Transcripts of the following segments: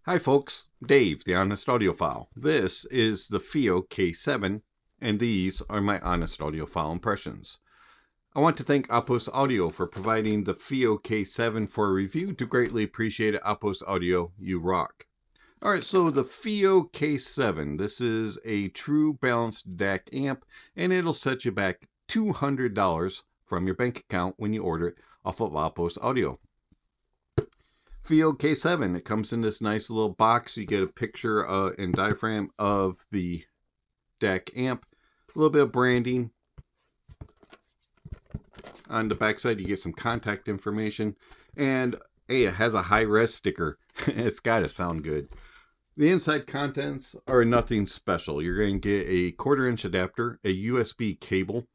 Hi folks, Dave, the Honest Audiophile. This is the Fiio K7, and these are my Honest Audiophile impressions. I want to thank Apos Audio for providing the Fiio K7 for a review. To greatly appreciate it, Apos Audio, you rock. Alright, so the Fiio K7, this is a true balanced DAC amp, and it'll set you back $200 from your bank account when you order it off of Apos Audio. Fiio K7, it comes in this nice little box. You get a picture and diagram of the DAC amp, a little bit of branding. On the backside, you get some contact information, and hey, it has a high-res sticker. It's got to sound good. The inside contents are nothing special. You're going to get a 1/4-inch adapter, a USB cable,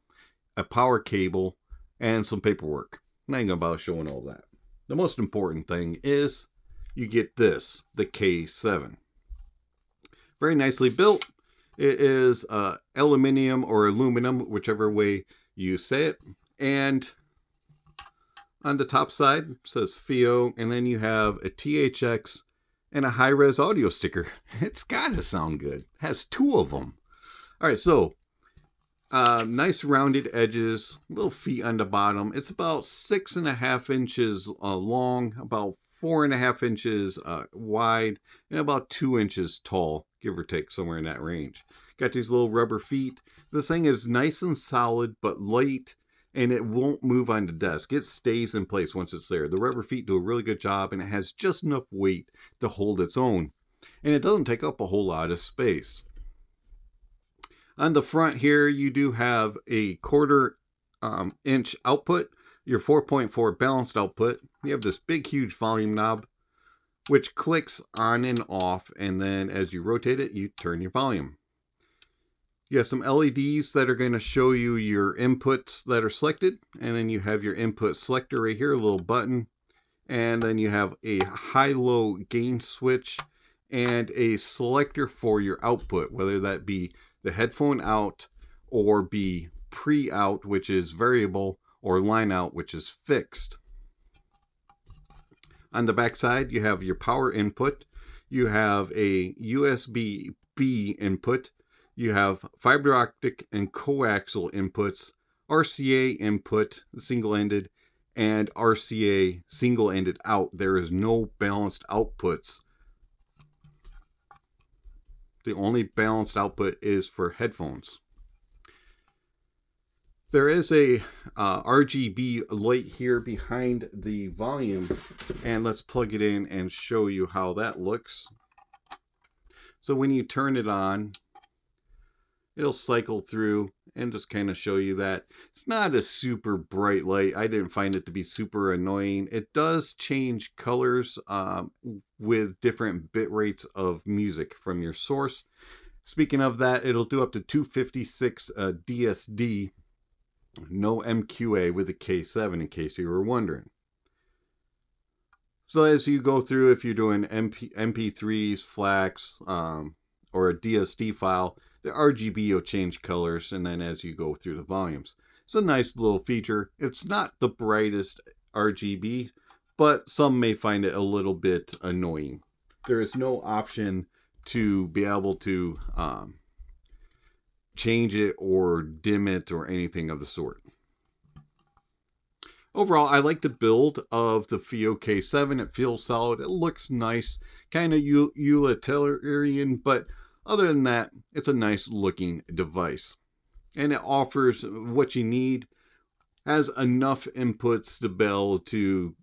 a power cable, and some paperwork. I'm not even going to bother showing all that. The most important thing is you get this, the K7. Very nicely built. It is aluminum or aluminum, whichever way you say it. And on the top side it says Fiio, and then you have a THX and a high-res audio sticker. It's got to sound good. It has two of them. All right, so nice rounded edges, little feet on the bottom. It's about 6.5 inches long, about 4.5 inches wide, and about 2 inches tall, give or take, somewhere in that range. Got these little rubber feet. This thing is nice and solid but light, and it won't move on the desk. It stays in place once it's there. The rubber feet do a really good job, and it has just enough weight to hold its own, and it doesn't take up a whole lot of space. On the front here, you do have a 1/4-inch output, your 4.4 balanced output. You have this big, huge volume knob, which clicks on and off, and then as you rotate it, you turn your volume. You have some LEDs that are going to show you your inputs that are selected, and then you have your input selector right here, a little button, and then you have a high-low gain switch and a selector for your output, whether that be the headphone out or be pre-out, which is variable, or line out, which is fixed. On the back side, you have your power input. You have a USB-B input. You have fiber optic and coaxial inputs, RCA input, single-ended, and RCA single-ended out. There is no balanced outputs. The only balanced output is for headphones. There is a RGB light here behind the volume, and let's plug it in and show you how that looks. So when you turn it on, it'll cycle through and just kind of show you that. It's not a super bright light. I didn't find it to be super annoying. It does change colors with different bit rates of music from your source. Speaking of that, it'll do up to 256 DSD, no MQA with the K7, in case you were wondering. So as you go through, if you're doing MP3s, FLACs, or a DSD file, the RGB will change colors, and then as you go through the volumes. It's a nice little feature. It's not the brightest RGB, but some may find it a little bit annoying. There is no option to be able to change it or dim it or anything of the sort. Overall, I like the build of the Fiio K7. It feels solid. It looks nice, kind of utilitarian, but other than that, it's a nice looking device. And it offers what you need, has enough inputs to be able to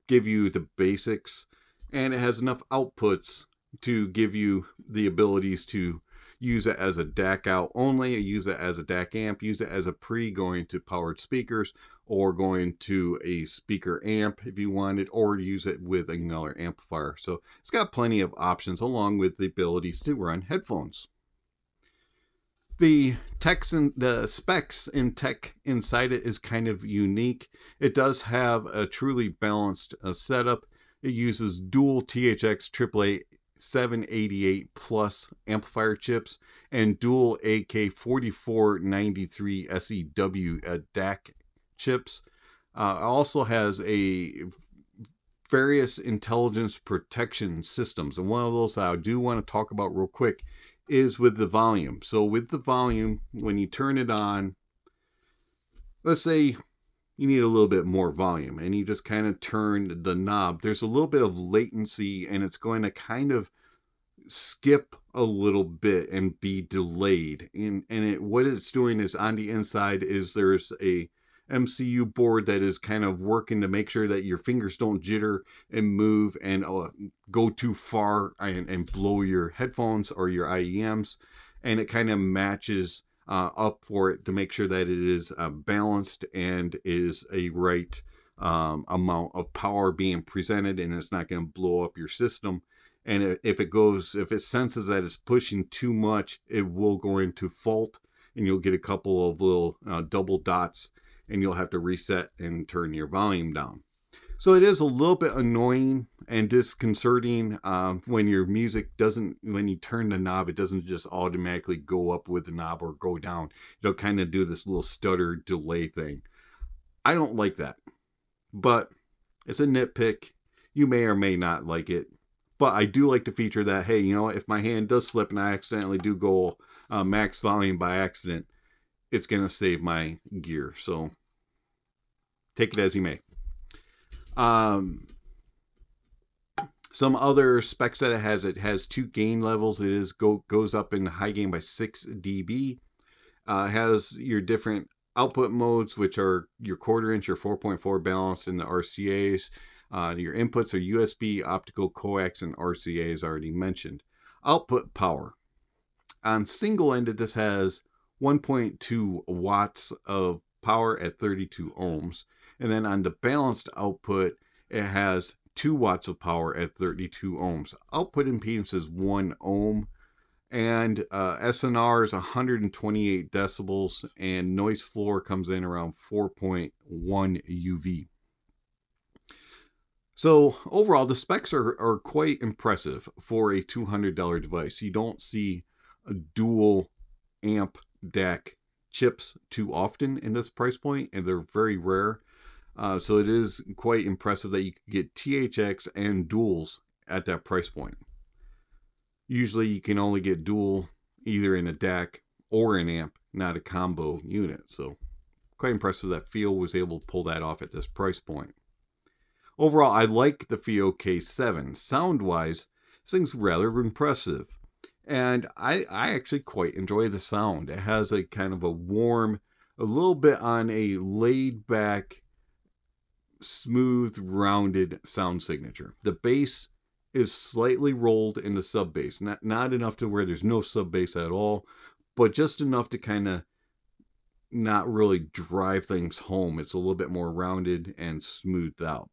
give you the basics, and it has enough outputs to give you the abilities to use it as a DAC out only, use it as a DAC amp, use it as a pre going to powered speakers, or going to a speaker amp if you wanted, or use it with another amplifier. So it's got plenty of options, along with the abilities to run headphones. The specs and tech inside it is kind of unique. It does have a truly balanced setup. It uses dual THX AAA 788 plus amplifier chips and dual AK4493 SEW DAC chips. Also has a various intelligence protection systems. And one of those that I do want to talk about real quick is with the volume. So with the volume, when you turn it on, let's say you need a little bit more volume and you just kind of turn the knob, there's a little bit of latency and it's going to kind of skip a little bit and be delayed. What it's doing is on the inside is there's a MCU board that is kind of working to make sure that your fingers don't jitter and move and go too far and blow your headphones or your IEMs. And it kind of matches up for it to make sure that it is balanced and is a right amount of power being presented, and it's not going to blow up your system. And if it senses that it's pushing too much, it will go into fault, and you'll get a couple of little double dots, and you'll have to reset and turn your volume down. So it is a little bit annoying and disconcerting when your music when you turn the knob, it doesn't just automatically go up with the knob or go down. It'll kind of do this little stutter delay thing. I don't like that, but it's a nitpick. You may or may not like it. But I do like the feature that, hey, you know, if my hand does slip and I accidentally do go max volume by accident, it's going to save my gear. So take it as you may. Some other specs that it has 2 gain levels. It goes up in high gain by 6 dB. It has your different output modes, which are your 1/4 inch, your 4.4 balanced, and the RCAs. Your inputs are USB, optical, coax, and RCA, as already mentioned. Output power. On single-ended, this has 1.2 watts of power at 32 ohms. And then on the balanced output, it has 2 watts of power at 32 ohms. Output impedance is 1 ohm. And SNR is 128 decibels. And noise floor comes in around 4.1 UV. So overall, the specs are quite impressive for a $200 device. You don't see a dual amp DAC chips too often in this price point, and they're very rare. So it is quite impressive that you can get THX and duals at that price point. Usually you can only get dual either in a DAC or an amp, not a combo unit. So quite impressive that Fiio was able to pull that off at this price point. Overall, I like the Fiio K7. Sound-wise, this thing's rather impressive. And I actually quite enjoy the sound. It has a kind of a warm, a little bit on a laid-back, smooth, rounded sound signature. The bass is slightly rolled in the sub bass. Not enough to where there's no sub bass at all, but just enough to kind of not really drive things home. It's a little bit more rounded and smoothed out.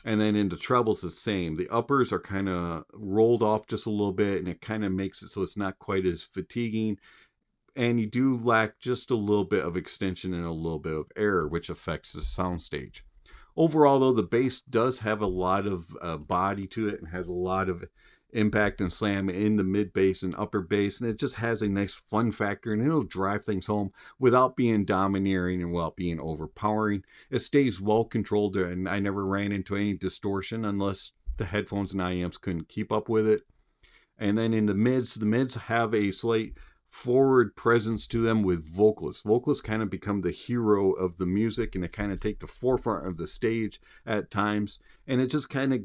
And then in the trebles, the same. The uppers are kind of rolled off just a little bit, and it kind of makes it so it's not quite as fatiguing. And you do lack just a little bit of extension and a little bit of air, which affects the soundstage. Overall, though, the bass does have a lot of body to it and has a lot of impact and slam in the mid bass and upper bass, and it just has a nice fun factor, and it'll drive things home without being domineering and without being overpowering. It stays well controlled, and I never ran into any distortion unless the headphones and IEMs couldn't keep up with it. And then in the mids have a slight forward presence to them with vocalists. Vocalists kind of become the hero of the music, and they kind of take the forefront of the stage at times, and it just kind of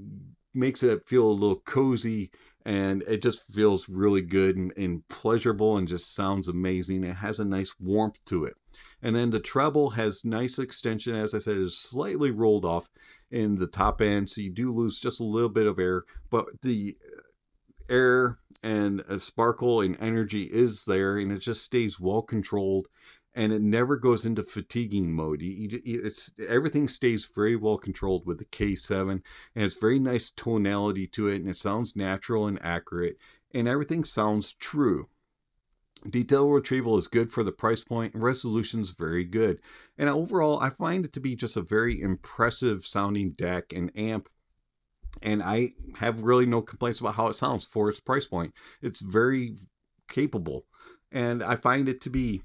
makes it feel a little cozy, and it just feels really good and pleasurable and just sounds amazing. It has a nice warmth to it. And then the treble has nice extension. As I said, it's slightly rolled off in the top end, so you do lose just a little bit of air, but the air and sparkle and energy is there, and it just stays well controlled, and it never goes into fatiguing mode. Everything stays very well controlled with the K7, and it's very nice tonality to it, and it sounds natural and accurate, and everything sounds true. Detail retrieval is good for the price point, and resolution's very good. And overall, I find it to be just a very impressive sounding DAC and amp. And I have really no complaints about how it sounds for its price point. It's very capable. And I find it to be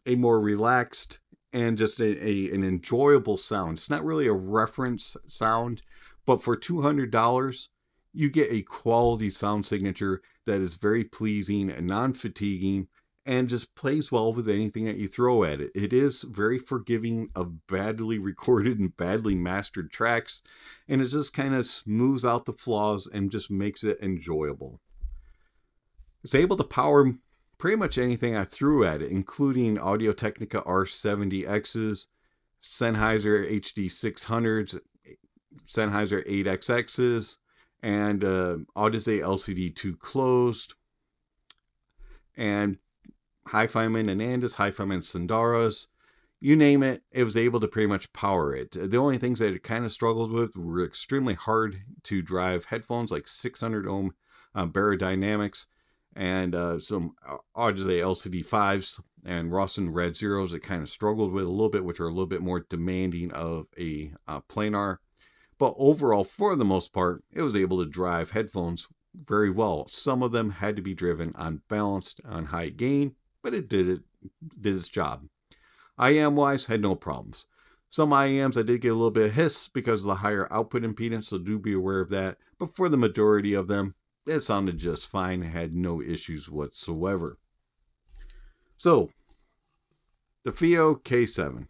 a more relaxed and just an enjoyable sound. It's not really a reference sound, But for $200, you get a quality sound signature that is very pleasing and non-fatiguing and just plays well with anything that you throw at it. It is very forgiving of badly recorded and badly mastered tracks, and it just kind of smooths out the flaws and just makes it enjoyable. It's able to power pretty much anything I threw at it, including Audio-Technica R70Xs, Sennheiser HD600s, Sennheiser 8XXs, and Audeze LCD2 closed, and Hi-Fiman Anandas, Hi-Fiman Sundaras, you name it, it was able to pretty much power it. The only things that it kind of struggled with were extremely hard to drive headphones, like 600 ohm Barodynamics, and some Audeze LCD5s and Rawson Red Zeros it kind of struggled with a little bit, which are a little bit more demanding of a planar. But overall, for the most part, it was able to drive headphones very well. Some of them had to be driven unbalanced on high gain, but it did its job. IEM-wise, had no problems. Some IEMs I did get a little bit of hiss because of the higher output impedance, so do be aware of that. But for the majority of them, it sounded just fine, had no issues whatsoever. So, the Fiio K7.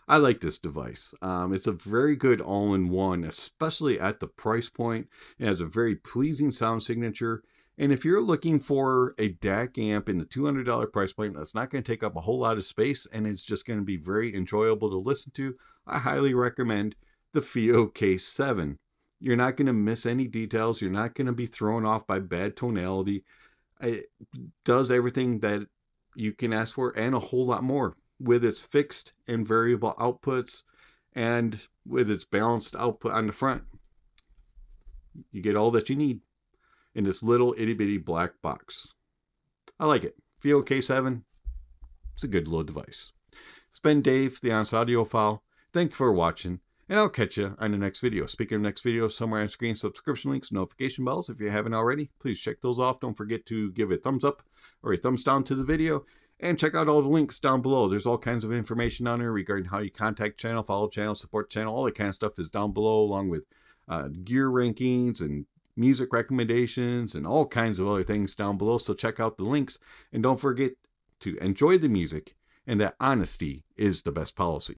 I like this device. It's a very good all-in-one, especially at the price point. It has a very pleasing sound signature. And if you're looking for a DAC amp in the $200 price point that's not going to take up a whole lot of space and it's just going to be very enjoyable to listen to, I highly recommend the Fiio K7. You're not going to miss any details. You're not going to be thrown off by bad tonality. It does everything that you can ask for and a whole lot more, with its fixed and variable outputs and with its balanced output on the front. You get all that you need in this little itty bitty black box. I like it. Fiio K7, it's a good little device. It's been Dave, the Honest Audiophile. Thank you for watching, and I'll catch you on the next video. Speaking of next video, somewhere on screen, subscription links, notification bells. If you haven't already, please check those off. Don't forget to give a thumbs up or a thumbs down to the video. And check out all the links down below. There's all kinds of information down there regarding how you contact channel, follow channel, support channel. All that kind of stuff is down below, along with gear rankings and music recommendations and all kinds of other things down below. So check out the links. And don't forget to enjoy the music and that honesty is the best policy.